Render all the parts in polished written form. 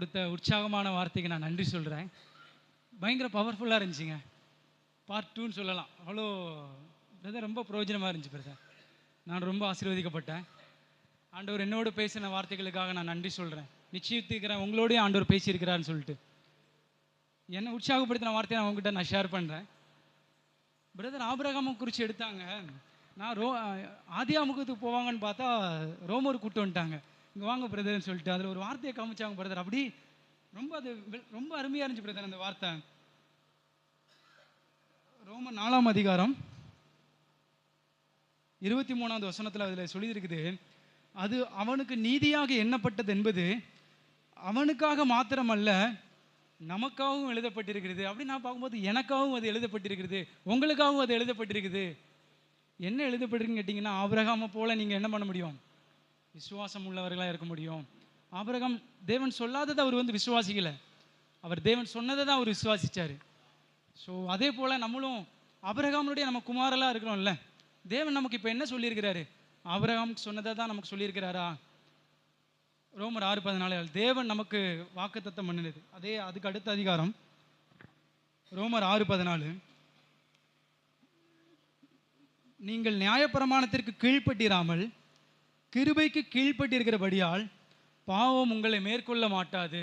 கொடுத்த உற்சாகமான வார்த்தைக்கு நான் நன்றி சொல்கிறேன். பயங்கர பவர்ஃபுல்லாக இருந்துச்சுங்க. பார்ட் 2ன்னு சொல்லலாம். அவ்வளோ பிரதர் ரொம்ப பிரயோஜனமாக இருந்துச்சு பிரதர். நான் ரொம்ப ஆசீர்வதிக்கப்பட்டேன். ஆண்டவர் என்னோடு பேசின வார்த்தைகளுக்காக நான் நன்றி சொல்கிறேன். நிச்சயித்திருக்கிறேன் உங்களோடய ஆண்டவர் பேசியிருக்கிறான்னு சொல்லிட்டு என்னை உற்சாகப்படுத்தின வார்த்தையை நான் உங்ககிட்ட நான் ஷேர் பண்ணுறேன். பிரதர் ஆபிரகாமை குறித்து எடுத்தாங்க. நான் ஆதியாமுகத்துக்கு போவாங்கன்னு பார்த்தா ரோமர் கூப்பிட்டு வந்துட்டாங்க. இங்கே வாங்க பிரதர்ன்னு சொல்லிட்டு அதில் ஒரு வார்த்தையை காமிச்சாங்க பிரதர். அப்படி அது ரொம்ப அருமையாக இருந்துச்சு பிரதர். அந்த வார்த்தை ரோமர் 4ஆம் அதிகாரம் 23வது வசனத்தில் அதில் சொல்லியிருக்குது, அது அவனுக்கு நீதியாக எண்ணப்பட்டது என்பது அவனுக்காக மாத்திரமல்ல நமக்காகவும் எழுதப்பட்டிருக்கிறது. அப்படி நான் பார்க்கும்போது எனக்காகவும் அது எழுதப்பட்டிருக்கிறது, உங்களுக்காகவும் அது எழுதப்பட்டிருக்குது. என்ன எழுதப்பட்டிருக்குன்னு கேட்டிங்கன்னா, ஆபிரகாமை போல் நீங்கள் என்ன பண்ண முடியும்? விசுவாசம் உள்ளவர்களாக இருக்க முடியும். ஆபிரகாம் தேவன் சொல்லாததை அவர் விசுவாசிக்கலை, அவர் தேவன் சொன்னதை தான் அவர் விசுவாசித்தார். ஸோ அதே போல் நம்மளும் ஆபிரகாமுடைய நம்ம குமாரலாக இருக்கிறோம்ல. தேவன் நமக்கு இப்போ என்ன சொல்லியிருக்கிறாரு? ஆபிரகாம் சொன்னதை தான் நமக்கு சொல்லியிருக்கிறாரா? ரோமர் 6:14 தேவன் நமக்கு வாக்குத்தத்தம் பண்ணினது. அதுக்கு அடுத்த அதிகாரம் ரோமர் 6:14, நீங்கள் நியாயப்பிரமாணத்திற்கு கீழ்ப்பட்டிராமல் கிருபைக்கு கீழ்ப்பட்டிருக்கிறபடியால் பாவம் உங்களை மேற்கொள்ள மாட்டாது.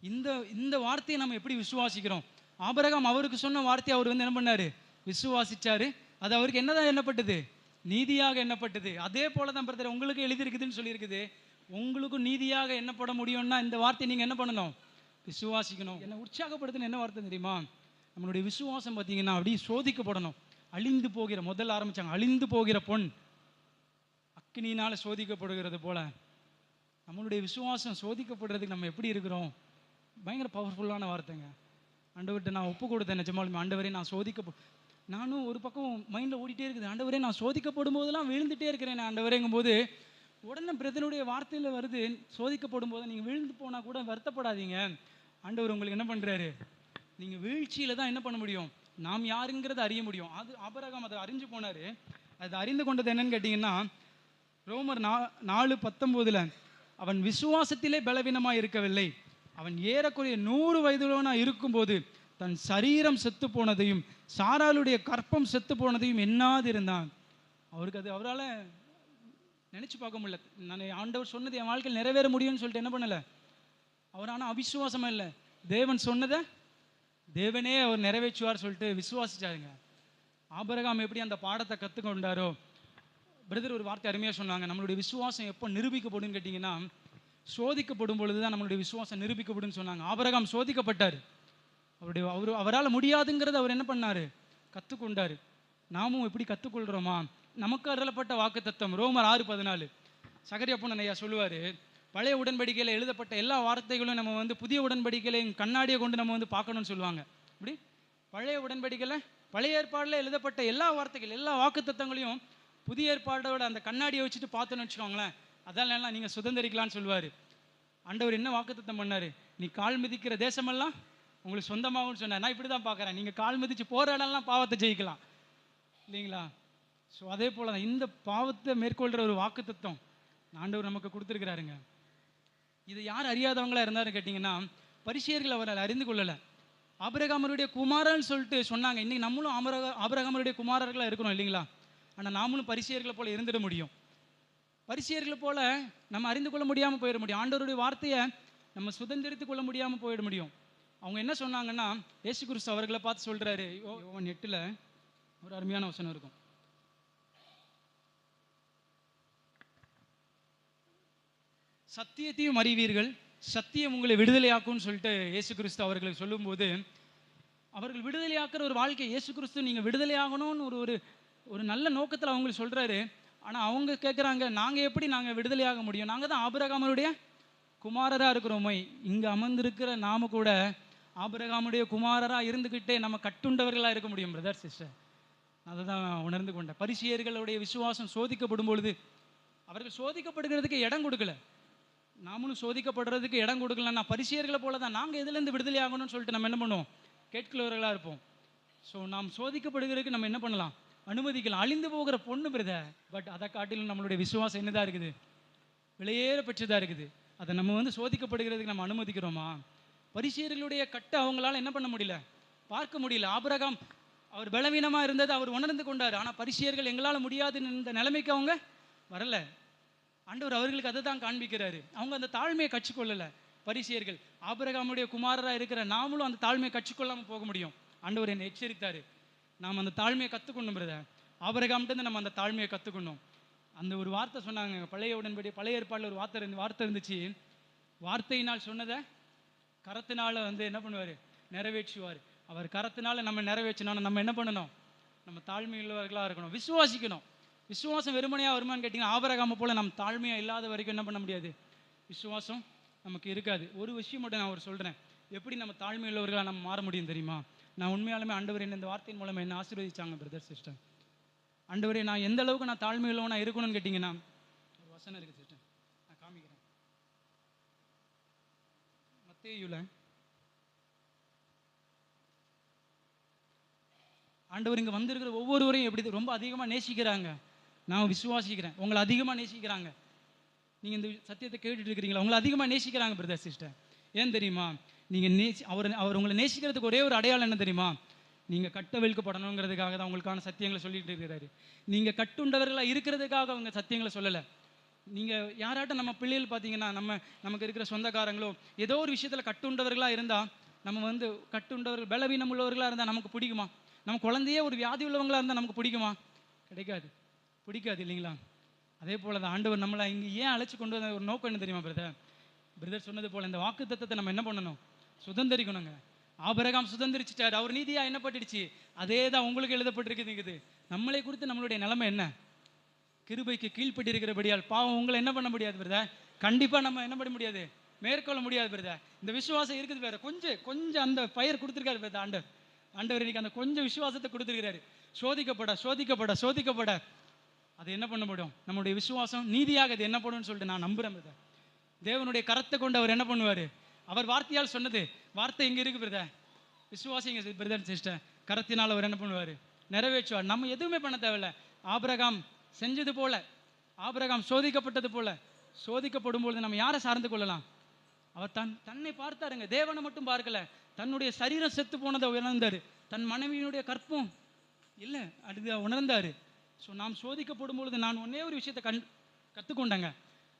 இந்த வார்த்தையை நம்ம எப்படி விசுவாசிக்கிறோம்? ஆபிரகாம் அவருக்கு சொன்ன வார்த்தையை அவர் என்ன பண்ணாரு? விசுவாசிச்சாரு. அது அவருக்கு என்னதான் எண்ணப்பட்டது? நீதியாக எண்ணப்பட்டது. அதே போல தான் பிரதர் உங்களுக்கு எழுதியிருக்குதுன்னு சொல்லியிருக்குது. உங்களுக்கும் நீதியாக எண்ணப்பட முடியும்னா இந்த வார்த்தையை நீங்கள் என்ன பண்ணணும்? விசுவாசிக்கணும். என்னை உற்சாகப்படுத்தின என்ன வார்த்தை தெரியுமா? நம்மளுடைய விசுவாசம் பார்த்தீங்கன்னா அப்படி சோதிக்கப்படணும். அழிந்து போகிற முதல்ல ஆரம்பித்தாங்க, அழிந்து போகிற பொன் அக்கினியினால் சோதிக்கப்படுகிறது போல நம்மளுடைய விசுவாசம் சோதிக்கப்படுறதுக்கு நம்ம எப்படி இருக்கிறோம்? பயங்கர பவர்ஃபுல்லான வார்த்தைங்க. ஆண்டவர்கிட்ட நான் ஒப்பு கொடுத்தேன். நிஜமாலுமே ஆண்டவரே நான் நானும் ஒரு பக்கம் மைண்டில் ஓடிட்டே இருக்குது. ஆண்டவரே நான் சோதிக்கப்படும் போதெல்லாம் விழுந்துட்டே இருக்கிறேன் ஆண்டவரேங்கும் போது உடனே பிரதனுடைய வார்த்தையில் வருது, சோதிக்கப்படும் போது நீங்கள் விழுந்து போனால் கூட வருத்தப்படாதீங்க. ஆண்டவர் உங்களுக்கு என்ன பண்ணுறாரு? நீங்கள் வீழ்ச்சியில் தான் என்ன பண்ண முடியும்? நாம் யாருங்கிறத அறிய முடியும். அது ஆபிரகாம் அதை அறிஞ்சு போனார். அது அறிந்து கொண்டது என்னன்னு கேட்டிங்கன்னா, ரோமர் 4:19 அவன் விசுவாசத்திலே பலவீனமாக இருக்கவில்லை, அவன் ஏறக்குறைய 100 வயதுள்ளவனாக இருக்கும்போது தன் சரீரம் செத்து போனதையும் சாராளுடைய கற்பம் செத்து போனதையும் எண்ணாது இருந்தான். அவருக்கு அது அவரால் நினச்சி பார்க்க முடியல. நான் ஆண்டவர் சொன்னது என் வாழ்க்கையில் நிறைவேற முடியும்னு சொல்லிட்டு என்ன பண்ணலை அவர். ஆனால் அவிசுவாசமாக இல்லை, தேவன் சொன்னதை தேவனே அவர் நிறைவேற்றுவார் சொல்லிட்டு விசுவாசிச்சாருங்க. ஆபிரகாம் எப்படி அந்த பாடத்தை கற்றுக்கொண்டாரோ, பிரதர் ஒரு வார்த்தை அருமையாக சொன்னாங்க, நம்மளுடைய விசுவாசம் எப்போ நிரூபிக்கப்படும் கேட்டிங்கன்னா, சோதிக்கப்படும் பொழுது தான் நம்மளுடைய விசுவாசம் நிரூபிக்கப்படும் சொன்னாங்க. ஆபிரகாம் சோதிக்கப்பட்டார். அவரால் முடியாதுங்கிறத அவர் என்ன பண்ணார்? கற்றுக்கொண்டார். நாமும் எப்படி கற்றுக்கொள்கிறோமா? நமக்கு அருளப்பட்ட வாக்குத்தத்தம் ரோமர் 6:14 சகரியா பொன்னன் ஐயா சொல்லுவார், பழைய உடன்படிக்கையில் எழுதப்பட்ட எல்லா வார்த்தைகளும் நம்ம புதிய உடன்படிக்கையில கண்ணாடியை கொண்டு நம்ம பார்க்கணும்னு சொல்லுவாங்க. இப்படி பழைய உடன்படிக்கையில் பழைய ஏற்பாடில் எழுதப்பட்ட எல்லா வார்த்தைகள் எல்லா வாக்குத்தத்தங்களையும் புதிய ஏற்பாடோட அந்த கண்ணாடியை வச்சுட்டு பார்த்தோன்னு வச்சுக்கோங்களேன், அதெல்லாம் நீங்கள் சுதந்திரிக்கலான்னு சொல்லுவார். ஆண்டவர் என்ன வாக்குத்தத்தம் பண்ணார்? நீ கால் மிதிக்கிற தேசமெல்லாம் உங்களுக்கு சொந்தமாகும்னு சொன்னார். நான் இப்படி தான் பார்க்குறேன், நீங்கள் கால் மிதித்து போகிற இடம்லாம் பாவத்தை ஜெயிக்கலாம் இல்லைங்களா? ஸோ அதே போல் தான் இந்த பாவத்தை மேற்கொள்கிற ஒரு வாக்குத்தத்தம் ஆண்டவர் நமக்கு கொடுத்துருக்கிறாருங்க. இதை யார் அறியாதவங்களா இருந்தாருன்னு கேட்டிங்கன்னா, பரிசேயர்கள் அவரை அறிந்து கொள்ளலை. ஆபிரகாமருடைய குமாரன்னு சொல்லிட்டு சொன்னாங்க. இன்றைக்கி நம்மளும் ஆபிரகாமருடைய குமாரர்களாக இருக்கிறோம் இல்லைங்களா? ஆனால் நாமளும் பரிசேயர்களை போல் இருந்துட முடியும். பரிசேயர்களை போல் நம்ம அறிந்து கொள்ள முடியாமல் போயிட முடியும். ஆண்டவருடைய வார்த்தையை நம்ம சுதந்திரித்து கொள்ள முடியாமல் போயிட முடியும். அவங்க என்ன சொன்னாங்கன்னா, இயேசு கிறிஸ்து அவர்களை பார்த்து சொல்கிறாரு, யோவான் 8 ஒரு அருமையான வசனம் இருக்கும். சத்தியத்தையும் அறிவீர்கள், சத்தியம் உங்களை விடுதலையாக்கும்னு சொல்லிட்டு இயேசு கிறிஸ்து அவர்களுக்கு சொல்லும்போது, அவர்கள் விடுதலையாக்குற ஒரு வாழ்க்கை இயேசு கிறிஸ்து நீங்கள் விடுதலையாகணும்னு ஒரு நல்ல நோக்கத்தில் அவங்களுக்கு சொல்கிறாரு. ஆனால் அவங்க கேட்குறாங்க, நாங்கள் விடுதலையாக முடியும்? நாங்கள் தான் ஆபிரகாமருடைய குமாரராக இருக்கிறோமே. இங்கே அமர்ந்திருக்கிற நாம கூட ஆபிரகாமுடைய குமாரராக இருந்துக்கிட்டே நம்ம கட்டுண்டவர்களாக இருக்க முடியும் பிரதர் சிஸ்டர். அதை தான் உணர்ந்து கொண்டேன். பரிசேயர்களுடைய விசுவாசம் சோதிக்கப்படும் பொழுது அவர்கள் சோதிக்கப்படுகிறதுக்கு இடம் கொடுக்கல, நாமளும் சோதிக்கப்படுறதுக்கு இடம் கொடுக்கலன்னா பரிசேயர்களை போல தான் நாங்கள் எதுலேருந்து விடுதலை ஆகணும்னு சொல்லிட்டு நம்ம என்ன பண்ணுவோம்? கேட்கிறவர்களாக இருப்போம். ஸோ நாம் சோதிக்கப்படுகிறதுக்கு நம்ம என்ன பண்ணலாம்? அனுமதிக்கலாம். அழிந்து போகிற பொண்ணு பிரதர், பட் அதை காட்டிலும் நம்மளுடைய விசுவாசம் என்னதான் இருக்குது? விலையேற பெற்றதாக இருக்குது. அதை நம்ம சோதிக்கப்படுகிறதுக்கு நம்ம அனுமதிக்கிறோமா? பரிசேயர்களுடைய கட்டை அவங்களால என்ன பண்ண முடியல, பார்க்க முடியல. ஆபிரகாம் அவர் பலவீனமாக இருந்தது அவர் உணர்ந்து கொண்டார். ஆனால் பரிசேயர்கள் எங்களால் முடியாதுன்னு இந்த நிலைமைக்கு அவங்க வரல. ஆண்டவர் அவர்களுக்கு அதை தான் காண்பிக்கிறாரு. அவங்க அந்த தாழ்மையை கற்றுக்கொள்ளலை. பரிசேயர்கள் ஆபிரகாமுடைய குமாரராக இருக்கிற நாமளும் அந்த தாழ்மையை கற்றுக்கொள்ளாமல் போக முடியும். ஆண்டவர் என்னை எச்சரித்தார், நாம் அந்த தாழ்மையை கற்றுக்கொண்டோம் பிரதர். ஆபிரகாம்கிட்ட நம்ம அந்த தாழ்மையை கற்றுக்கணும். அந்த ஒரு வார்த்தை சொன்னாங்க, பழைய உடன்படி பழைய ஏற்பாடில் ஒரு வார்த்தை இருந்துச்சு, வார்த்தையினால் சொன்னதை கரத்தினால என்ன பண்ணுவார், நிறைவேற்றுவார். அவர் கரத்தினால நம்ம நிறைவேற்றினோம். நம்ம என்ன பண்ணணும், நம்ம தாழ்மை உள்ளவர்களாக இருக்கணும், விசுவாசிக்கணும். விசுவாசம் வெறுமனையாக வருமானு கேட்டிங்கன்னா, ஆபிரகாமை போல் நம்ம தாழ்மையாக இல்லாத வரைக்கும் என்ன பண்ண முடியாது, விசுவாசம் நமக்கு இருக்காது. ஒரு விஷயம் மட்டும் நான் சொல்கிறேன், எப்படி நம்ம தாழ்மை உள்ளவர்களாக நம்ம மாற முடியும் தெரியுமா? நான் உண்மையாலுமே ஆண்டவர் என்ன இந்த வார்த்தையின் மூலம் என்ன ஆசீர்வதிச்சாங்க பிரதர் சிஸ்டர். ஆண்டவரே, நான் எந்த அளவுக்கு நான் தாழ்மை உள்ளவனா இருக்கணும்னு கேட்டிங்கன்னா, ஒரு வசனம் இருக்குது சிஸ்டர், நான் காமிக்கிறேன். மத்தேயுல ஆண்டவர் இங்கே வந்திருக்கிற ஒவ்வொருவரையும் எப்படி ரொம்ப அதிகமாக நேசிக்கிறாங்க. நான் விசுவாசிக்கிறேன், உங்களை அதிகமாக நேசிக்கிறாங்க. நீங்கள் இந்த சத்தியத்தை கேட்டுட்டு இருக்கிறீங்களா? உங்களை அதிகமாக நேசிக்கிறாங்க பிரதர் சிஸ்டர். ஏன் தெரியுமா? நீங்கள் அவர் உங்களை நேசிக்கிறதுக்கு ஒரே ஒரு அடையாளம் என்ன தெரியுமா? நீங்கள் கட்டவிழ்க்கப்படணுங்கிறதுக்காக தான் உங்களுக்கான சத்தியங்களை சொல்லிட்டு இருக்கிறாரு. நீங்கள் கட்டுண்டவர்களாக இருக்கிறதுக்காக அவங்க சத்தியங்களை சொல்லலை. நீங்கள் யாராட்டும் நம்ம பிள்ளைகள் பார்த்தீங்கன்னா, நமக்கு இருக்கிற சொந்தக்காரங்களோ ஏதோ ஒரு விஷயத்தில் கட்டுண்டவர்களாக இருந்தால், நம்ம கட்டுண்டவர்கள் பலவீனம் உள்ளவர்களாக இருந்தால் நமக்கு பிடிக்குமா? நம்ம குழந்தையே ஒரு வியாதி உள்ளவங்களாக இருந்தால் நமக்கு பிடிக்குமா? பிடிக்காது இல்லைங்களா? அதே போல் தான் ஆண்டவர் நம்மளை இங்கே ஏன் அழைச்சி கொண்டு வந்த ஒரு நோக்கம் என்ன தெரியுமா பிரதர் சொன்னது போல், இந்த வாக்கு தத்தத்தை நம்ம என்ன பண்ணணும், சுதந்திரிக்கணுங்க. ஆபிரகாம் சுதந்திரிச்சிட்டார், அவர் நீதியாக என்னப்பட்டுடுச்சு. அதே தான் உங்களுக்கு எழுதப்பட்டிருக்குது. நம்மளை குறித்து நம்மளுடைய நிலைமை என்ன? கிருபைக்கு கீழ்பட்டு இருக்கிறபடியால் பாவம் உங்களை என்ன பண்ண முடியாது பிரதர், கண்டிப்பாக நம்ம என்ன பண்ண முடியாது, மேற்கொள்ள முடியாது பிரதர். இந்த விசுவாசம் இருக்குது வேற, கொஞ்சம் அந்த பயிர் கொடுத்துருக்காரு பிரதர். ஆண்டவர் இன்னைக்கு அந்த கொஞ்சம் விசுவாசத்தை கொடுத்துருக்கிறாரு. சோதிக்கப்பட அது என்ன பண்ண முடியும், நம்முடைய விசுவாசம் நீதியாக அது என்ன பண்ணுன்னு சொல்லிட்டு நான் நம்புறேன் பிரதர். தேவனுடைய கரத்தை கொண்டு அவர் என்ன பண்ணுவார், அவர் வார்த்தையால் சொன்னது, வார்த்தை எங்கே இருக்கு பிரதர், விசுவாசிங்க பிரதர் சிஸ்டர். கரத்தினால் அவர் என்ன பண்ணுவார், நிறைவேற்றுவார். நம்ம எதுவுமே பண்ண தேவையில்லை. ஆபிரகாம் செஞ்சது போல, ஆபிரகாம் சோதிக்கப்பட்டது போல, சோதிக்கப்படும் பொழுது நம்ம யாரை சார்ந்து கொள்ளலாம்? அவர் தன்னை பார்த்தாருங்க, தேவனை மட்டும் பார்க்கல. தன்னுடைய சரீரம் செத்து போனதை உணர்ந்தார், தன் மனைவியினுடைய கற்பம் இல்லை அது உணர்ந்தார். ஸோ நாம் சோதிக்கப்படும் பொழுது நான் ஒன்னே ஒரு விஷயத்தை கற்றுக்கொண்டேங்க.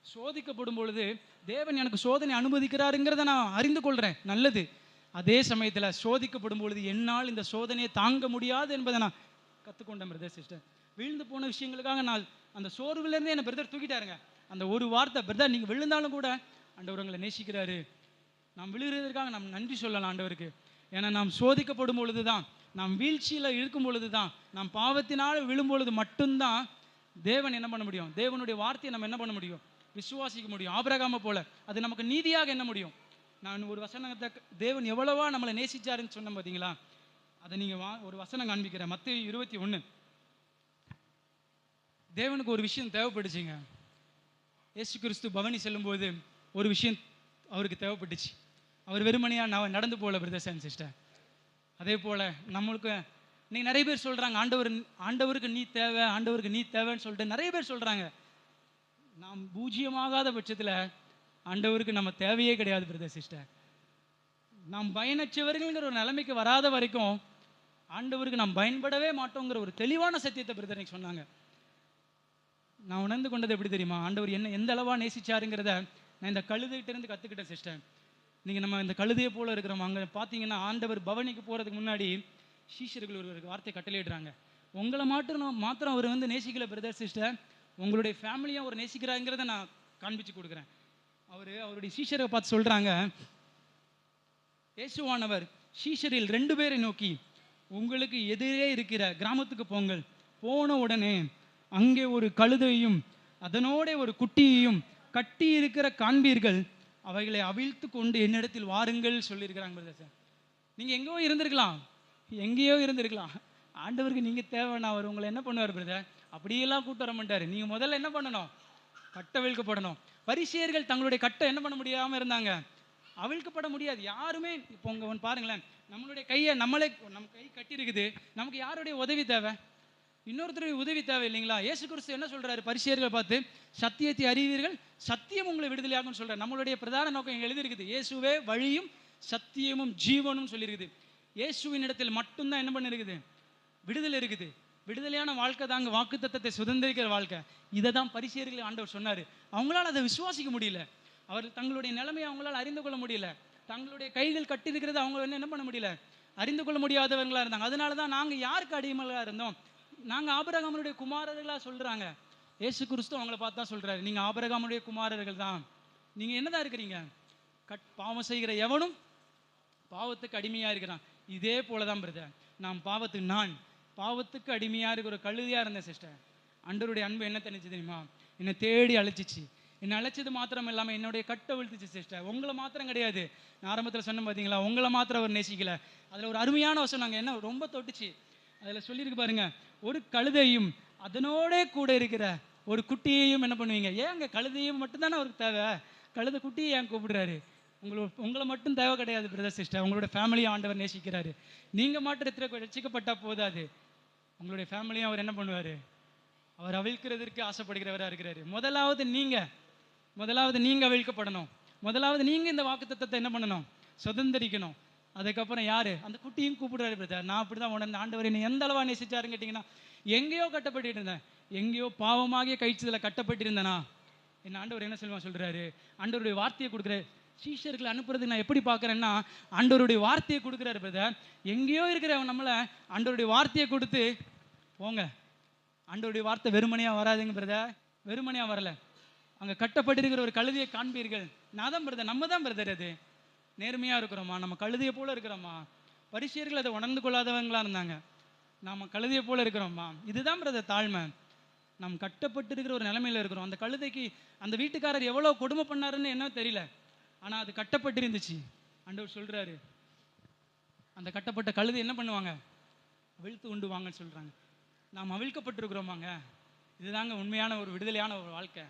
சோதிக்கப்படும் பொழுது தேவன் எனக்கு சோதனை அனுமதிக்கிறாருங்கிறத நான் அறிந்து கொள்கிறேன், நல்லது. அதே சமயத்தில் சோதிக்கப்படும் பொழுது என்னால் இந்த சோதனையை தாங்க முடியாது என்பதை நான் கற்றுக்கொண்டேன் பிரதர் சிஸ்டர். விழுந்து போன விஷயங்களுக்காக நான் அந்த சோர்வுலேருந்தே என்னை பிரதர் தூக்கிட்டாருங்க. அந்த ஒரு வார்த்தை, பிரதர் நீங்கள் விழுந்தாலும் கூட ஆண்டவர் உங்களை நேசிக்கிறாரு, நாம் விழுகிறதுக்காக நாம் நன்றி சொல்லலாம் ஆண்டவருக்கு. ஏன்னா நாம் சோதிக்கப்படும் பொழுது தான், நாம் வீழ்ச்சியில் இருக்கும் பொழுது தான், நாம் பாவத்தினால் விழும் பொழுது மட்டும்தான் தேவன் என்ன பண்ண முடியும், தேவனுடைய வார்த்தையை நம்ம என்ன பண்ண முடியும், விசுவாசிக்க முடியும். ஆபிரகாமை போல அது நமக்கு நீதியாக என்ன முடியும். நான் ஒரு வசனத்தை, தேவன் எவ்வளவா நம்மளை நேசிச்சாருன்னு சொன்னேன் பார்த்தீங்களா, அதை நீங்கள் ஒரு வசனம் காண்பிக்கிறேன். மத்தேயு 21. தேவனுக்கு ஒரு விஷயம் தேவைப்பட்டுச்சுங்க. இயேசு கிறிஸ்து பவனி செல்லும்போது ஒரு விஷயம் அவருக்கு தேவைப்பட்டுச்சு. அவர் வெறுமனையாக நடந்து போகல பிரதர்ஸ் அண்ட் சிஸ்டர். அதே போல் நம்மளுக்கு இன்னைக்கு நிறைய பேர் சொல்கிறாங்க, ஆண்டவருக்கு நீ தேவை, ஆண்டவருக்கு நீ தேவைன்னு சொல்லிட்டு நிறைய பேர் சொல்கிறாங்க. நாம் பூஜ்ஜியமாகாத பட்சத்தில் ஆண்டவருக்கு நம்ம தேவையே கிடையாது பிரதர் சிஸ்டர். நாம் பயனற்றவர்கள்ங்கிற ஒரு நிலைமைக்கு வராத வரைக்கும் ஆண்டவருக்கு நாம் பயன்படவே மாட்டோங்கிற ஒரு தெளிவான சத்தியத்தை பிரதர் எனக்கு சொன்னாங்க. நான் உணர்ந்து கொண்டது எப்படி தெரியுமா, ஆண்டவர் என்ன எந்த அளவாக நேசிச்சாருங்கிறத நான் இந்த கழுதைகிட்டேருந்து கற்றுக்கிட்டேன் சிஸ்டர். நீங்கள் நம்ம இந்த கழுதையை போல் இருக்கிறோம். அங்கே பார்த்தீங்கன்னா ஆண்டவர் பவனிக்கு போகிறதுக்கு முன்னாடி சீஷர்கள் ஒரு வார்த்தை கட்டளையிடுறாங்க, உங்களை மாத்திரம் அவர் நேசிக்கல பிரதர் சிஸ்டர், உங்களுடைய ஃபேமிலியும் அவர் நேசிக்கிறாங்கிறத நான் காண்பிச்சு கொடுக்குறேன். அவருடைய சீஷரை பார்த்து சொல்கிறாங்க, இயேசுவானவர் சீஷரில் 2 பேரை நோக்கி, உங்களுக்கு எதிரே இருக்கிற கிராமத்துக்கு போங்கள், போன உடனே அங்கே ஒரு கழுதையும் அதனோட ஒரு குட்டியையும் கட்டி இருக்கிற காண்பீர்கள், அவைகளை அவிழ்த்து கொண்டு என்னிடத்தில் வாருங்கள் சொல்லியிருக்கிறாங்க பிரதர் சார். நீங்கள் எங்கேயோ இருந்திருக்கலாம், ஆண்டவருக்கு நீங்கள் தேவைன்னா அவர் உங்களை என்ன பண்ணுவார் பிரதர், அப்படியெல்லாம் கூட்டு வர மாட்டார். நீங்கள் முதல்ல என்ன பண்ணணும், கட்டை அவிழ்க்கப்படணும். பரிசேயர்கள் தங்களுடைய கட்டை என்ன பண்ண முடியாமல் இருந்தாங்க, அவிழ்க்கப்பட முடியாது. யாருமே இப்போ உங்க பாருங்களேன், நம்மளுடைய கையை நம்ம கை கட்டி இருக்குது, நமக்கு யாருடைய உதவி தேவை, இன்னொருத்தருடைய உதவி தேவை இல்லைங்களா? இயேசு கிறிஸ்து என்ன சொல்றாரு பரிசேயர்களை பார்த்து? சத்தியத்தை அறிவீர்கள், சத்தியம் உங்களை விடுதலையாகும்னு சொல்றாரு. நம்மளுடைய பிரதான நோக்கம் இங்கே எழுதியிருக்குது, இயேசுவே வழியும் சத்தியமும் ஜீவனும் சொல்லியிருக்குது. இயேசுவின் இடத்தில் மட்டும்தான் என்ன பண்ணிருக்குது? விடுதலை இருக்குது. விடுதலையான வாழ்க்கை தாங்க வாக்குத்தத்தத்தை சுதந்திரிக்கிற வாழ்க்கை. இதை தான் பரிசேயர்கள் ஆண்டவர் சொன்னார். அவங்களால அதை விசுவாசிக்க முடியல. அவர் தங்களுடைய நிலைமையை அவங்களால அறிந்து கொள்ள முடியல. தங்களுடைய கைகள் கட்டியிருக்கிறது அவங்க என்ன பண்ண முடியல, அறிந்து கொள்ள முடியாதவங்களா இருந்தாங்க. அதனால தான் நாங்கள் யாருக்கு அடிமைகளாக இருந்தோம்? நாங்கள் ஆபிரகாமுடைய குமாரர்களாக சொல்கிறாங்க. இயேசு கிறிஸ்து அவங்கள பார்த்து தான் சொல்கிறாரு, நீங்கள் ஆபிரகாமுடைய குமாரர்கள் தான். நீங்கள் என்னதான் இருக்கிறீங்க? பாவம் செய்கிற எவனும் பாவத்துக்கு அடிமையாக இருக்கிறான். இதே போல தான் பிரதர், நான் பாவத்துக்கு அடிமையாக இருக்கிற ஒரு கழுதியாக இருந்தேன் சிஸ்டர். ஆண்டவருடைய அன்பு என்ன தெரிஞ்சு தெரியுமா? என்னை தேடி அழைச்சிச்சு. என்னை அழைச்சது மாத்திரம் இல்லாமல் என்னுடைய கட்டை விழுத்துச்சு சிஸ்டர். உங்களை மாத்திரம் கிடையாது, நான் ஆரம்பத்தில் சொன்னேன் பார்த்தீங்களா, உங்களை மாத்திரம் அவர் நேசிக்கல. அதில் ஒரு அருமையான வசனம் நாங்கள் என்ன ரொம்ப தொட்டுச்சு. அதில் சொல்லியிருக்கு பாருங்க, ஒரு கழுதையும் அதனோட கூட இருக்கிற ஒரு குட்டியையும் என்ன பண்ணுவீங்க? ஏன் அங்கே கழுதையும் மட்டும்தானே அவருக்கு தேவை, கழுதை குட்டியை ஏன் கூப்பிடுறாரு? உங்களை மட்டும் தேவை கிடையாது பிரதர் சிஸ்டர், உங்களோட ஃபேமிலியை ஆண்டவர் நேசிக்கிறாரு. நீங்கள் மாத்திரத்தில் ரட்சிக்கப்பட்டால் போதாது, உங்களுடைய ஃபேமிலியும் அவர் என்ன பண்ணுவார்? அவர் அவிழ்க்கிறதுக்கு ஆசைப்படுகிறவராக இருக்கிறாரு. முதலாவது நீங்கள் அவிழ்க்கப்படணும். முதலாவது நீங்கள் இந்த வாக்குத்தத்தத்தை என்ன பண்ணணும்? சுதந்திரிக்கணும். அதுக்கப்புறம் யார்? அந்த குட்டியும் கூப்பிடுறாரு பிரதர். நான் அப்படி தான் உடனே ஆண்டவர் என்னை எந்த அளவாக நேசிச்சாருன்னு கேட்டிங்கன்னா, எங்கேயோ கட்டப்பட்டு இருந்தேன், எங்கேயோ பாவமாகிய கயிற்றுல கட்டப்பட்டிருந்தேனா என் ஆண்டவர் என்ன சொல்கிறாரு? ஆண்டவருடைய வார்த்தையை கொடுக்குறாரு. சீஷர்களை அனுப்புறதுக்கு நான் எப்படி பார்க்குறேன்னா, ஆண்டவருடைய வார்த்தையை கொடுக்குறாரு பிரதர். எங்கேயோ இருக்கிறவன் நம்மளை ஆண்டவருடைய வார்த்தையை கொடுத்து போங்க. ஆண்டவருடைய வார்த்தை வெறுமனையாக வராதுங்க பிரதர், வெறுமனையாக வரல. அங்கே கட்டப்பட்டிருக்கிற ஒரு கழுதையை காண்பீர்கள். நான் தான் பிரதர், நம்ம தான் பிரதர். அது நேர்மையாக இருக்கிறோமா? நம்ம கழுதையை போல இருக்கிறோமா? பரிசேயர்கள் அதை உணர்ந்து கொள்ளாதவங்களா இருந்தாங்க. நாம் கழுதையை போல இருக்கிறோமா? இதுதான் பிரதர் தாழ்மை. நாம் கட்டப்பட்டிருக்கிற ஒரு நிலைமையில் இருக்கிறோம். அந்த கழுதைக்கு அந்த வீட்டுக்காரர் எவ்வளோ கொடுமை பண்ணாருன்னு என்ன தெரியல, ஆனால் அது கட்டப்பட்டிருந்துச்சு. ஆண்டவர் சொல்கிறாரு, அந்த கட்டப்பட்ட கழுதை என்ன பண்ணுவாங்க? அவிழ்த்து உண்டு வாங்கன்னு சொல்கிறாங்க. நாம் அவிழ்க்கப்பட்டிருக்கிறோமாங்க? இதுதாங்க உண்மையான ஒரு விடுதலையான ஒரு வாழ்க்கை.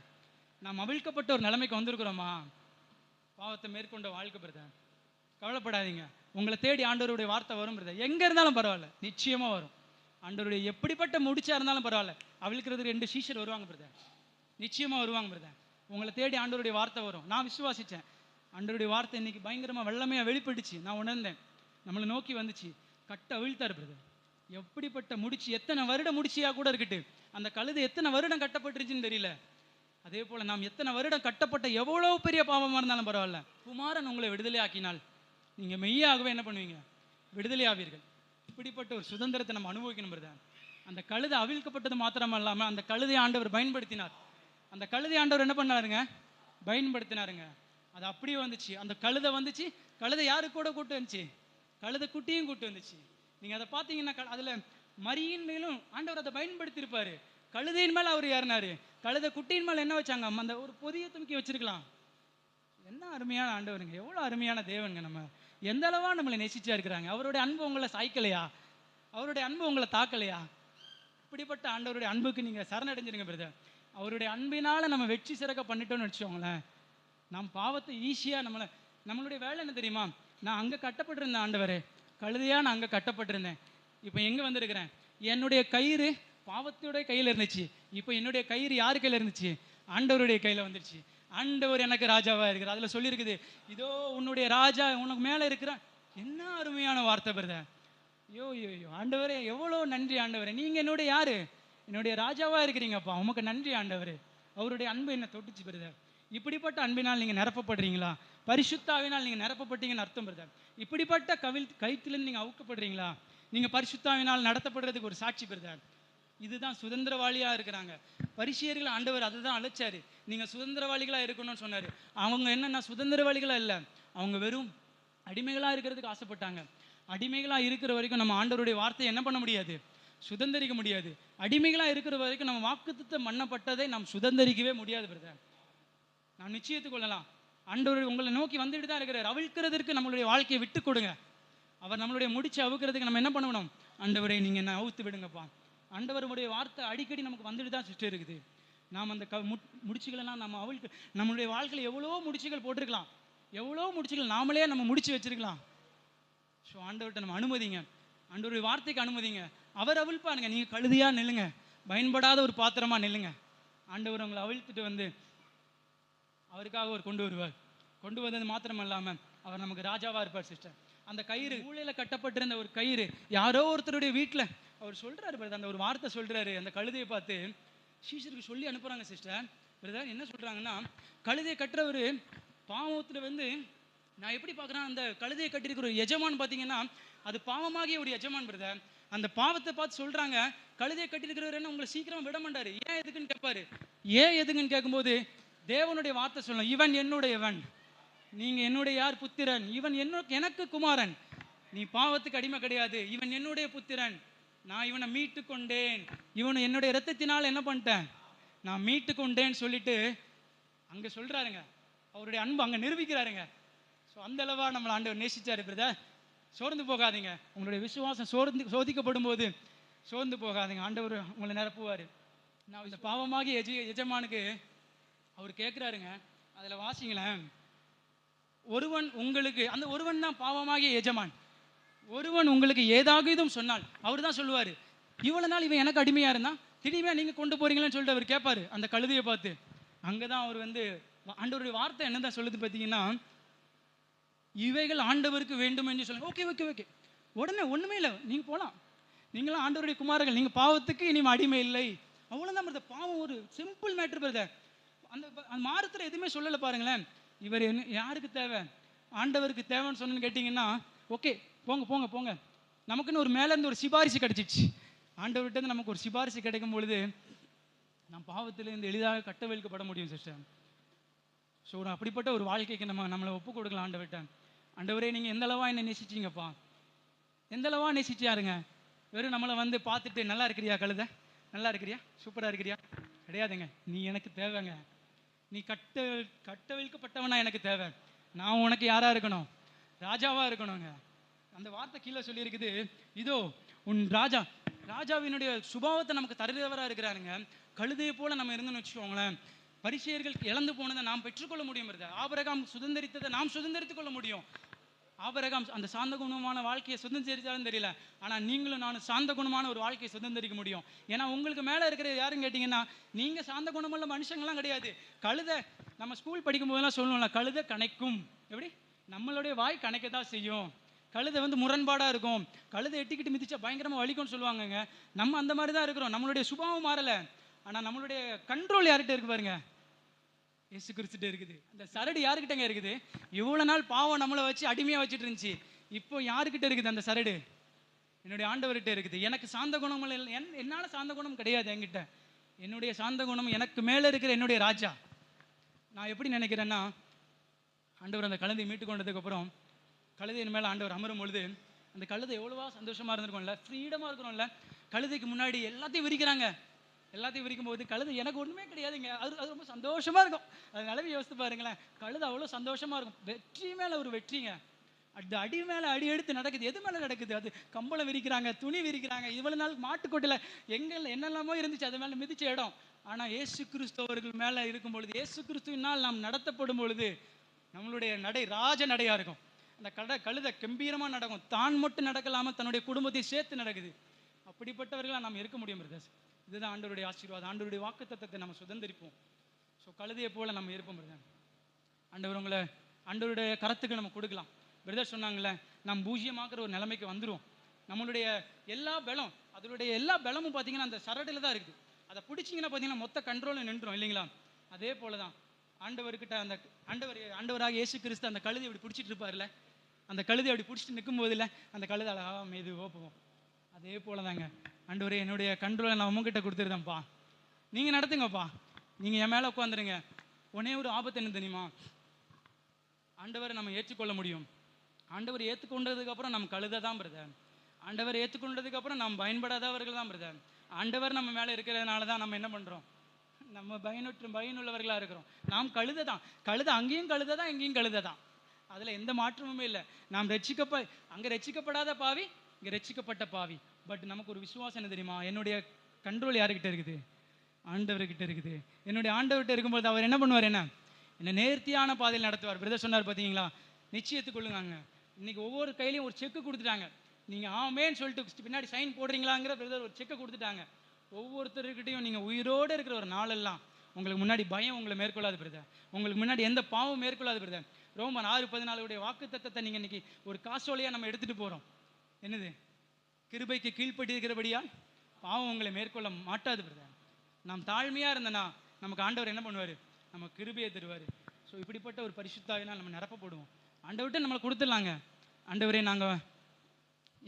நாம் அவிழ்க்கப்பட்ட ஒரு நிலைமைக்கு வந்திருக்கிறோமா? பாவத்தை மேற்கொண்ட வாழ்க்கை பிரதர், கவலைப்படாதீங்க. உங்களை தேடி ஆண்டவருடைய வார்த்தை வரும் பிரதர். எங்கே இருந்தாலும் பரவாயில்ல, நிச்சயமாக வரும். ஆண்டவருடைய எப்படிப்பட்ட முடிச்சா இருந்தாலும் பரவாயில்ல, அவிழ்க்கிறதுக்கு 2 சீஷர் வருவாங்க பிரதர், நிச்சயமாக வருவாங்க பிரதர். உங்களை தேடி ஆண்டவருடைய வார்த்தை வரும். நான் விசுவாசித்தேன். ஆண்டவருடைய வார்த்தை இன்னைக்கு பயங்கரமாக வெள்ளமையாக வெளிப்பட்டுச்சு. நான் உணர்ந்தேன், நம்மளை நோக்கி வந்துச்சு. கட்ட அவிழ்த்தார் பிரதர். எப்படிப்பட்ட முடிச்சு, எத்தனை வருடம் முடிச்சியா கூட இருக்கட்டு, அந்த கழுது எத்தனை வருடம் கட்டப்பட்டுருச்சுன்னு தெரியல. அதே போல் நாம் எத்தனை வருடம் கட்டப்பட்ட எவ்வளோ பெரிய பாவமாக இருந்தாலும் பரவாயில்ல, குமாரன் உங்களை விடுதலை ஆக்கினால் நீங்கள் மெய்யாகவே என்ன பண்ணுவீங்க? விடுதலை ஆவீர்கள். இப்படிப்பட்ட ஒரு சுதந்திரத்தை நம்ம அனுபவிக்கணும் பிரதர். அந்த கழுதை அவிழ்க்கப்பட்டது மாத்திரமா இல்லாமல் அந்த கழுதை ஆண்டவர் பயன்படுத்தினார். அந்த கழுதை ஆண்டவர் என்ன பண்ணாருங்க? பயன்படுத்தினாருங்க. அது அப்படியே வந்துச்சு. அந்த கழுதை வந்துச்சு. கழுதை யாரு கூட கூட்டு வந்துச்சு? கழுதை குட்டியும் கூட்டு வந்துச்சு. நீங்கள் அதை பார்த்தீங்கன்னா அதில் மரியின் மேலும் ஆண்டவர் அதை பயன்படுத்தியிருப்பார். கழுதையின் மேலே அவர் ஏறினார். கழுதை குட்டியின் மேலே என்ன வச்சாங்க? அந்த ஒரு பொதிய துணிக்கி வச்சிருக்கலாம். என்ன அருமையான ஆண்டவருங்க, எவ்வளோ அருமையான தேவனுங்க. நம்ம எந்த அளவா நம்மளை நேசிச்சா இருக்கிறாங்க. அவருடைய அன்பு உங்களை சாய்க்கலையா? அவருடைய அன்பு உங்களை தாக்கலையா? இப்படிப்பட்ட ஆண்டவருடைய அன்புக்கு நீங்கள் சரணடைஞ்சிருங்க பிரதர். அவருடைய அன்பினால் நம்ம வெற்றி சிறக்க பண்ணிட்டோன்னு வச்சுக்கோங்களேன். நாம் பாவத்தை ஈஸியாக நம்மளுடைய வேலை என்ன தெரியுமா? நான் அங்கே கட்டப்பட்டிருந்தேன் ஆண்டவரே, கழுதையாக நான் அங்கே கட்டப்பட்டிருந்தேன். இப்போ எங்கே வந்திருக்கிறேன்? என்னுடைய கயிறு பாவத்துடைய கையில் இருந்துச்சு. இப்போ என்னுடைய கயிறு யார் கையில் இருந்துச்சு? ஆண்டவருடைய கையில் வந்துருச்சு. ஆண்டவர் எனக்கு ராஜாவாக இருக்கிறார். அதில் சொல்லியிருக்குது, இதோ உன்னுடைய ராஜா உனக்கு மேலே இருக்கிறான். என்ன அருமையான வார்த்தை பிரதர். ஐயோ ஐயோ ஆண்டவரே, எவ்வளோ நன்றி ஆண்டவரே. நீங்கள் என்னுடைய யார்? என்னுடைய ராஜாவாக இருக்கிறீங்கப்பா, உமக்கு நன்றி ஆண்டவரே. அவருடைய அன்பு என்னை தொட்டுச்சு பிரதர். இப்படிப்பட்ட அன்பினால் நீங்கள் நிரப்பப்படுறீங்களா? பரிசுத்தாவினால் நீங்கள் நிரப்பப்பட்டீங்கன்னு அர்த்தம் பிரதர். இப்படிப்பட்ட கயிற்றிலிருந்து நீங்கள் அவுக்கப்படுறீங்களா? நீங்கள் பரிசுத்தாவினால் நடத்தப்படுறதுக்கு ஒரு சாட்சி பிரதர். இதுதான் சுதந்திரவாளியாக இருக்கிறாங்க பரிசேயர்கள். ஆண்டவர் அதை தான் அழைச்சாரு, நீங்கள் சுதந்திரவாளிகளாக இருக்கணும்னு சொன்னார். அவங்க என்னென்னா சுதந்திரவாளிகளாக இல்லை, அவங்க வெறும் அடிமைகளாக இருக்கிறதுக்கு ஆசைப்பட்டாங்க. அடிமைகளாக இருக்கிற வரைக்கும் நம்ம ஆண்டவருடைய வார்த்தையை என்ன பண்ண முடியாது? சுதந்திரிக்க முடியாது. அடிமைகளாக இருக்கிற வரைக்கும் நம்ம வாக்குத்தத்தம் பண்ணப்பட்டதை நாம் சுதந்திரிக்கவே முடியாது பிரதர். நாம் நிச்சயத்து கொள்ளலாம், ஆண்டவர் உங்களை நோக்கி வந்துட்டு தான் இருக்கிறார். அவிழ்க்கிறதுக்கு நம்மளுடைய வாழ்க்கையை விட்டு கொடுங்க. அவர் நம்மளுடைய முடிச்சு அவுக்கிறதுக்கு நம்ம என்ன பண்ணணும்? ஆண்டவரை நீங்கள் என்ன அவுத்து விடுங்கப்பா. ஆண்டவருடைய வார்த்தை அடிக்கடி நமக்கு வந்துட்டு தான் சுற்றி இருக்குது. நாம் அந்த முடிச்சுகளெல்லாம் நம்ம நம்மளுடைய வாழ்க்கையில் எவ்வளோ முடிச்சுகள் போட்டிருக்கலாம், எவ்வளோ முடிச்சுகள் நாமளே நம்ம முடிச்சு வச்சிருக்கலாம். ஸோ ஆண்டவர்கிட்ட நம்ம அனுமதிங்க, ஆண்டவருடைய வார்த்தைக்கு அனுமதிங்க. அவர் அவிழ்ப்பாருங்க. நீங்கள் கழுதியாக நில்லுங்க, பயன்படாத ஒரு பாத்திரமாக நில்லுங்க. ஆண்டவர் உங்களை அவிழ்த்துட்டு வந்து அவருக்காக அவர் கொண்டு வருவார். கொண்டு வந்தது மாத்திரம் இல்லாமல் அவர் நமக்கு ராஜாவாக இருப்பார் சிஸ்டர். அந்த கயிறு மூளையில் கட்டப்பட்டிருந்த ஒரு கயிறு யாரோ ஒருத்தருடைய வீட்டில் அவர் சொல்கிறாரு பிரதர், அந்த ஒரு வார்த்தை சொல்கிறாரு. அந்த கழுதையை பார்த்து சீஷருக்கு சொல்லி அனுப்புகிறாங்க சிஸ்டர். பிரதர் என்ன சொல்கிறாங்கன்னா, கழுதையை கட்டுறவர் பாவத்தில் வந்து நான் எப்படி பார்க்குறேன், அந்த கழுதையை கட்டியிருக்கிற ஒரு எஜமான் பார்த்தீங்கன்னா அது பாவமாகிய ஒரு எஜமான் பிரதர். அந்த பாவத்தை பார்த்து சொல்கிறாங்க, கழுதையை கட்டியிருக்கிறவர் என்ன உங்களை சீக்கிரம் விட மாட்டார். ஏன் எதுக்குன்னு கேட்பாரு. ஏன் எதுக்குன்னு கேட்கும்போது தேவனுடைய வார்த்தை சொல்லணும், இவன் என்னுடையவன், நீங்கள் என்னுடைய யார் புத்திரன், இவன் எனக்கு குமாரன், நீ பாவத்துக்கு அடிமை கிடையாது, இவன் என்னுடைய புத்திரன், நான் இவனை மீட்டு கொண்டேன், இவனை என்னுடைய இரத்தத்தினால் என்ன பண்ணிட்டேன், நான் மீட்டு கொண்டேன்னு சொல்லிட்டு அங்கே சொல்கிறாருங்க. அவருடைய அன்பு அங்கே நிரூபிக்கிறாருங்க. ஸோ அந்த அளவாக நம்மளை ஆண்டவர் நேசிச்சாரு பிரதர். சோர்ந்து போகாதீங்க, உங்களுடைய விசுவாசம் சோதிக்கப்படும் போது சோர்ந்து போகாதீங்க, ஆண்டவர் உங்களை நிரப்புவார். நான் இந்த பாவமாகி எஜமானுக்கு அவர் கேட்குறாருங்க. அதில் வாசிங்களேன், ஒருவன் உங்களுக்கு, அந்த ஒருவன் தான் பாவமாகிய எஜமான், ஒருவன் உங்களுக்கு ஏதாகிதும் சொன்னால் அவர் தான் சொல்லுவார், இவ்வளோ நாள் இவன் எனக்கு அடிமையாக இருந்தான், திடீர்னு நீங்கள் கொண்டு போகிறீங்களேன்னு சொல்லிட்டு அவர் கேட்பார் அந்த கழுதையை பார்த்து. அங்கே தான் அவர் வந்து ஆண்டவருடைய வார்த்தை என்ன தான் சொல்லுது பார்த்தீங்கன்னா, இவைகள் ஆண்டவருக்கு வேண்டும் என்று சொல்லுங்க. ஓகே ஓகே ஓகே, உடனே ஒன்றுமே இல்லை, நீங்கள் போகலாம், நீங்களாம் ஆண்டவருடைய குமாரர்கள், நீங்கள் பாவத்துக்கு இனிமே அடிமை இல்லை, அவ்வளோதான் பிரதர். பாவம் ஒரு சிம்பிள் மேட்ரு பிரதர். அந்த மாறுத்துல எதுவுமே சொல்லலை பாருங்களேன். இவர் என்ன யாருக்கு தேவை, ஆண்டவருக்கு தேவைன்னு சொன்னு கேட்டிங்கன்னா ஓகே போங்க போங்க போங்க, நமக்குன்னு ஒரு மேலேருந்து ஒரு சிபாரிசு கிடச்சிச்சு. ஆண்டவர்கிட்ட நமக்கு ஒரு சிபாரிசு கிடைக்கும் பொழுது நம் பாவத்திலேருந்து எளிதாக கட்டவிழ்க்கப்பட முடியும் சிஸ்டர். ஸோ அப்படிப்பட்ட ஒரு வாழ்க்கைக்கு நம்மளை ஒப்பு கொடுக்கலாம் ஆண்டவர்கிட்ட. ஆண்டவரே நீங்கள் எந்த அளவா என்னை நேசிச்சிங்கப்பா, எந்த அளவா நேசிச்சாருங்க. வெறும் நம்மளை வந்து பார்த்துட்டு நல்லா இருக்கிறியா கழுதை, நல்லா இருக்கிறியா, சூப்பராக இருக்கிறியா கிடையாதுங்க. நீ எனக்கு தேவைங்க, நீ கட்டவிழ்க்கப்பட்டவனா எனக்கு தேவை, நான் உனக்கு யாராக இருக்கணும், ராஜாவாக இருக்கணுங்க. அந்த வார்த்தை கீழே சொல்லியிருக்குது, இதோ உன் ராஜாவினுடைய சுபாவத்தை நமக்கு தருகிறவராக இருக்கிறாருங்க. கழுதையை போல நம்ம இருந்துன்னு வச்சுக்கோங்களேன், பரிசேயர்கள் இழந்து போனதை நாம் பெற்றுக்கொள்ள முடியும். ஆபிரகாம் சுதந்திரித்ததை நாம் சுதந்திரித்துக் கொள்ள முடியும். ஆபிரகாம் அந்த சாந்த குணமான வாழ்க்கையை சுதந்திரித்தாலும் தெரியல, ஆனால் நீங்களும் நானும் சாந்த குணமான ஒரு வாழ்க்கையை சுதந்திரிக்க முடியும். ஏன்னா உங்களுக்கு மேலே இருக்கிற யாருன்னு கேட்டிங்கன்னா, நீங்கள் சாந்த குணமுள்ள மனுஷங்கள்லாம் கிடையாது. கழுதை நம்ம ஸ்கூல் படிக்கும் போதெல்லாம் சொல்லணும்ல, கழுதை கணைக்கும், எப்படி நம்மளுடைய வாய் கணைக்க தான் செய்யும். கழுதை வந்து முரண்பாடாக இருக்கும், கழுதை எட்டிக்கிட்டு மிதிச்சா பயங்கரமாக வலிக்கும்னு சொல்லுவாங்கங்க. நம்ம அந்த மாதிரி தான் இருக்கிறோம், நம்மளுடைய சுபாவம் மாறலை, ஆனால் நம்மளுடைய கண்ட்ரோல் யார்கிட்ட இருக்கு பாருங்க, இயேசு கிறிஸ்துட்ட இருக்குது. அந்த சரடு யாருக்கிட்டங்க இருக்குது, இவ்வளோ நாள் பாவம் நம்மளை வச்சு அடிமையாக வச்சுட்டு இருந்துச்சு, இப்போ யாருக்கிட்ட இருக்குது அந்த சரடு, என்னுடைய ஆண்டவர்கிட்ட இருக்குது. எனக்கு சாந்த குணம் என்னால் சாந்த குணம் கிடையாது என்கிட்ட, என்னுடைய சாந்த குணம் எனக்கு மேலே இருக்கிற என்னுடைய ராஜா. நான் எப்படி நினைக்கிறேன்னா, ஆண்டவர் அந்த கழுதை மீட்டு கொண்டதுக்கப்புறம் கழுதையின் மேலே ஆண்டவர் அமரும் பொழுது அந்த கழுதை எவ்வளவா சந்தோஷமாக இருந்திருக்கும்ல, ஃப்ரீடமாக இருக்கிறோம்ல. கழுதைக்கு முன்னாடி எல்லாத்தையும் விரிக்கிறாங்க, எல்லாத்தையும் விரிக்கும் போது கழுதை எனக்கு ஒன்றுமே கிடையாதுங்க, அது ரொம்ப சந்தோஷமாக இருக்கும். அது நிலவி யோசித்து பாருங்களேன், கழுதை அவ்வளோ சந்தோஷமாக இருக்கும். வெற்றி மேலே ஒரு வெற்றிங்க, அது அடி மேலே அடி எடுத்து நடக்குது. எது மேலே நடக்குது, அது கம்பளம் விரிக்கிறாங்க, துணி விரிக்கிறாங்க. இவ்வளோ நாள் மாட்டுக்கொட்டையில் என்னெல்லாமோ இருந்துச்சு, அது மேலே மிதிச்ச இடம். ஆனால் இயேசு கிறிஸ்தவர்கள் மேலே இருக்கும் பொழுது, இயேசு கிறிஸ்துவினால் நாம் நடத்தப்படும் பொழுது நம்மளுடைய நடை ராஜ நடையாக இருக்கும். அந்த கழுதை கம்பீரமாக நடக்கும், தான் மட்டும் நடக்கலாமல் தன்னுடைய குடும்பத்தை சேர்த்து நடக்குது. அப்படிப்பட்டவர்களாக நாம் இருக்க முடியும் பிரதர்ஸ். இதுதான் ஆண்டவருடைய ஆசீர்வாதம், ஆண்டவருடைய வாக்குத்தத்தத்தை நம்ம சுதந்திரிப்போம். ஸோ கழுதையை போல நம்ம இருப்போம் பிரதர். ஆண்டவர் உங்களை ஆண்டவருடைய கரத்துக்கு நம்ம கொடுக்கலாம். பிரதர் சொன்னாங்களே, நாம் பூஜ்யமாக்குற ஒரு நிலைமைக்கு வந்துடும். நம்மளுடைய எல்லா பலம், அதனுடைய எல்லா பலமும் பார்த்தீங்கன்னா அந்த சரடில் தான் இருக்குது. அதை பிடிச்சிங்கன்னா பார்த்தீங்கன்னா மொத்த கண்ட்ரோலில் நின்றுடும் இல்லைங்களா. அதே போல தான் ஆண்டவர்கிட்ட அந்த ஆண்டவராக இயேசு கிறிஸ்து அந்த கழுதை அப்படி பிடிச்சிட்டு இருப்பார்ல, அந்த கழுதை அப்படி பிடிச்சிட்டு நிற்கும் போதில்ல, அந்த கழுதை அழகாக மெதுவாக போவோம். அதே போல தாங்க ஆண்டவரே, என்னுடைய கண்ட்ரோலை நான் உங்ககிட்ட கொடுத்துருந்தேன்ப்பா, நீங்கள் நடத்துங்கப்பா, நீங்கள் என் மேலே உட்காந்துருங்க. ஒன்னே ஒரு ஆபத்து என்ன தெரியுமா, ஆண்டவரை நம்ம ஏற்றுக்கொள்ள முடியும். ஆண்டவர் ஏற்றுக்கொண்டதுக்கப்புறம் நம்ம கழுதை தான் பிரதர். ஆண்டவர் ஏற்றுக்கொண்டதுக்கப்புறம் நம்ம பயன்படாதவர்கள் தான் பிரதர். ஆண்டவர் நம்ம மேலே இருக்கிறதுனால தான் நம்ம என்ன பண்ணுறோம், நம்ம பயனுள்ளவர்களாக இருக்கிறோம். நாம் கழுதை தான், கழுதை அங்கேயும் கழுதை தான், எங்கேயும் கழுதை தான், அதில் எந்த மாற்றமுமே இல்லை. நாம் அங்கே ரட்சிக்கப்படாத பாவி, இங்கே ரட்சிக்கப்பட்ட பாவி. பட் நமக்கு ஒரு விசுவாசம் என்ன தெரியுமா, என்னுடைய கண்ட்ரோல் யாருக்கிட்ட இருக்குது, ஆண்டவர்கிட்ட இருக்குது. என்னுடைய ஆண்டவர்கிட்ட இருக்கும்போது அவர் என்ன பண்ணுவார், என்ன நேர்த்தியான பாதையில் நடத்துவார். பிரதர் சொன்னார் பார்த்தீங்களா, நிச்சயத்துக் கொள்ளுங்க. இன்னைக்கு ஒவ்வொரு கையிலையும் ஒரு செக்கு கொடுத்துட்டாங்க, நீங்கள் ஆமேன்னு சொல்லிட்டு பின்னாடி சைன் போடுறீங்களாங்கிற பிரதர் ஒரு செக்கை கொடுத்துட்டாங்க. ஒவ்வொருத்தருக்கிட்டையும் நீங்கள் உயிரோடு இருக்கிற ஒரு நாளெல்லாம் உங்களுக்கு முன்னாடி பயம் உங்களை மேற்கொள்ளாது பிரதர், உங்களுக்கு முன்னாடி எந்த பாவம் மேற்கொள்ளாது பிரதர். ரோமன் 6:14 வாக்கு தத்தத்தை நீங்கள் இன்னைக்கு ஒரு காசோலையாக நம்ம எடுத்துகிட்டு போகிறோம். என்னது? கிருபைக்கு கீழ்ப்பட்டு இருக்கிறபடியால் பாவம் உங்களை மேற்கொள்ள மாட்டாது பிரதர். நாம் தாழ்மையாக இருந்தனா நமக்கு ஆண்டவர் என்ன பண்ணுவார்? நம்ம கிருபையை தருவார். ஸோ இப்படிப்பட்ட ஒரு பரிசுத்தாவினால் நம்ம நிரப்பப்படுவோம். ஆண்டவர்கிட்ட நம்மளை கொடுத்துடலாங்க. ஆண்டவரே நாங்கள்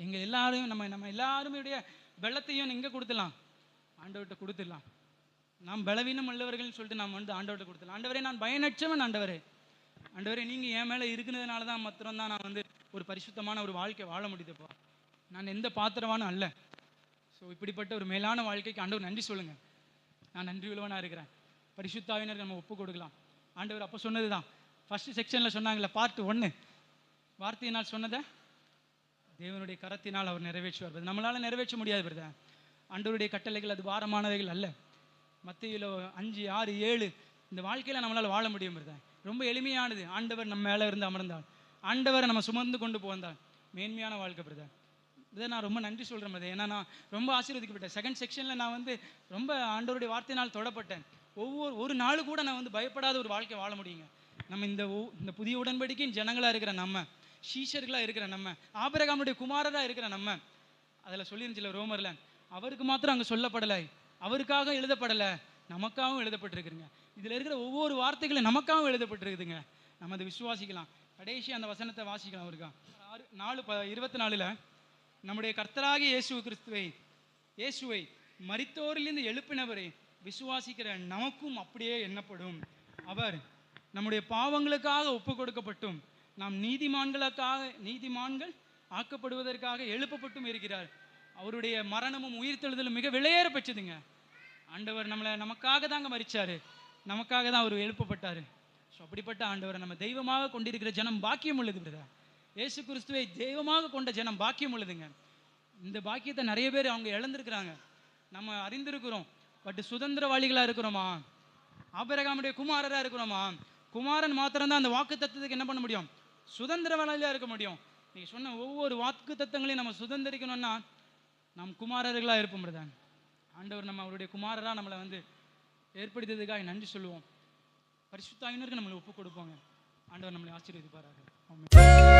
எங்கள் எல்லாரும் நம்ம எல்லாருமே பலத்தையும் இங்கே கொடுத்துடலாம், ஆண்டவர்கிட்ட கொடுத்துடலாம். நாம் பலவீனம் உள்ளவர்கள்னு சொல்லிட்டு நாம் ஆண்டவர்கிட்ட கொடுத்துடலாம். ஆண்டவரே நான் பயனற்றவன், ஆண்டவரே நீங்கள் என் மேலே இருக்கிறதுனால தான் மாத்திரம்தான் நான் ஒரு பரிசுத்தமான ஒரு வாழ்க்கை வாழ முடியுதுப்பா, நான் எந்த பாத்திரவானும் அல்ல. ஸோ இப்படிப்பட்ட ஒரு மேலான வாழ்க்கைக்கு ஆண்டவர் நன்றி சொல்லுங்கள். நான் நன்றி உள்ளவனாக இருக்கிறேன். பரிசுத்தாவினருக்கு நம்ம ஒப்பு கொடுக்கலாம். ஆண்டவர் அப்போ சொன்னது தான் ஃபஸ்ட்டு செக்ஷனில் சொன்னாங்களே, பார்ட் 1, வார்த்தையினால் சொன்னதை தேவனுடைய கரத்தினால் அவர் நிறைவேற்றுவார். நம்மளால் நிறைவேற்ற முடியாது பிரதர். ஆண்டவருடைய கட்டளைகள் அது பாரமானவைகள் அல்ல. மத்தேயுல 5, 6, 7 இந்த வாழ்க்கையில் நம்மளால் வாழ முடியும் பிரதர். ரொம்ப எளிமையானது. ஆண்டவர் நம்ம மேலே இருந்து அமர்ந்தால், ஆண்டவரை நம்ம சுமந்து கொண்டு போந்தால் மேன்மையான வாழ்க்கை பிரதர். இதை நான் ரொம்ப நன்றி சொல்கிறேன் பிரதர். ஏன்னா நான் ரொம்ப ஆசீர்வதிக்கப்பட்டேன். செகண்ட் செக்ஷனில் நான் ரொம்ப ஆண்டவருடைய வார்த்தையினால் தொடப்பட்டேன். ஒரு நாள் கூட நான் பயப்படாத ஒரு வாழ்க்கை வாழ முடியுங்க. நம்ம இந்த புதிய உடன்படிக்கையின் ஜனங்களாக இருக்கிற நம்ம, சீஷர்களாக இருக்கிற நம்ம, ஆபிரகாமுடைய குமாரராக இருக்கிற நம்ம, அதில் சொல்லிருந்துச்சுல ரோமரில், அவருக்கு மாத்திரம் அங்கே சொல்லப்படலை, அவருக்காக எழுதப்படலை, நமக்காகவும் எழுதப்பட்டிருக்குதுங்க. இதில் இருக்கிற ஒவ்வொரு வார்த்தைகளும் நமக்காகவும் எழுதப்பட்டிருக்குதுங்க. நம்ம அதை விசுவாசிக்கலாம். கடைசி அந்த வசனத்தை வாசிக்கலாம். அவருக்கா 4:24 நம்முடைய கர்த்தராகிய இயேசுவை மரித்தோரிலிருந்து எழுப்பினவரை விசுவாசிக்கிற நமக்கும் அப்படியே எண்ணப்படும். அவர் நம்முடைய பாவங்களுக்காக ஒப்பு கொடுக்கப்பட்டும் நாம் நீதிமான்கள் ஆக்கப்படுவதற்காக எழுப்பப்பட்டும் இருக்கிறார். அவருடைய மரணமும் உயிர்த்தெழுதலும் மிக விலையேற பெற்றதுங்க. ஆண்டவர் நமக்காக தாங்க மரிச்சாரு, நமக்காக தான் அவர் எழுப்பப்பட்டார். ஸோ அப்படிப்பட்ட ஆண்டவரை நம்ம தெய்வமாக கொண்டிருக்கிற ஜனம் பாக்கியம் உள்ளது பிரதர். இயேசு கிறிஸ்துவை தெய்வமாக கொண்ட ஜனம் பாக்கியம் உள்ளதுங்க. இந்த பாக்கியத்தை நிறைய பேர் அவங்க இழந்திருக்கிறாங்க, நம்ம அறிந்திருக்கிறோம். பட் சுதந்திரவாளிகளாக இருக்கிறோமா? ஆபிரகாமுடைய குமாரராக இருக்கிறோமா? குமாரன் மாத்திரம்தான் அந்த வாக்கு தத்துவத்துக்கு என்ன பண்ண முடியும்? சுதந்திரவாளியாக இருக்க முடியும். நீங்கள் சொன்ன ஒவ்வொரு வாக்கு தத்துவங்களையும் நம்ம சுதந்திரிக்கணும்னா நாம் குமாரர்களாக இருப்போம் பிரதான். ஆண்டவர் நம்ம அவருடைய குமாரராக நம்மளை ஏற்படுத்தியதுக்காக நன்றி சொல்லுவோம். பரிசுத்த ஆவியினருக்கு நம்மளை ஒப்பு கொடுப்போங்க. ஆண்டவர் நம்மளை ஆசீர்வதிப்பாராக. ஆமென்.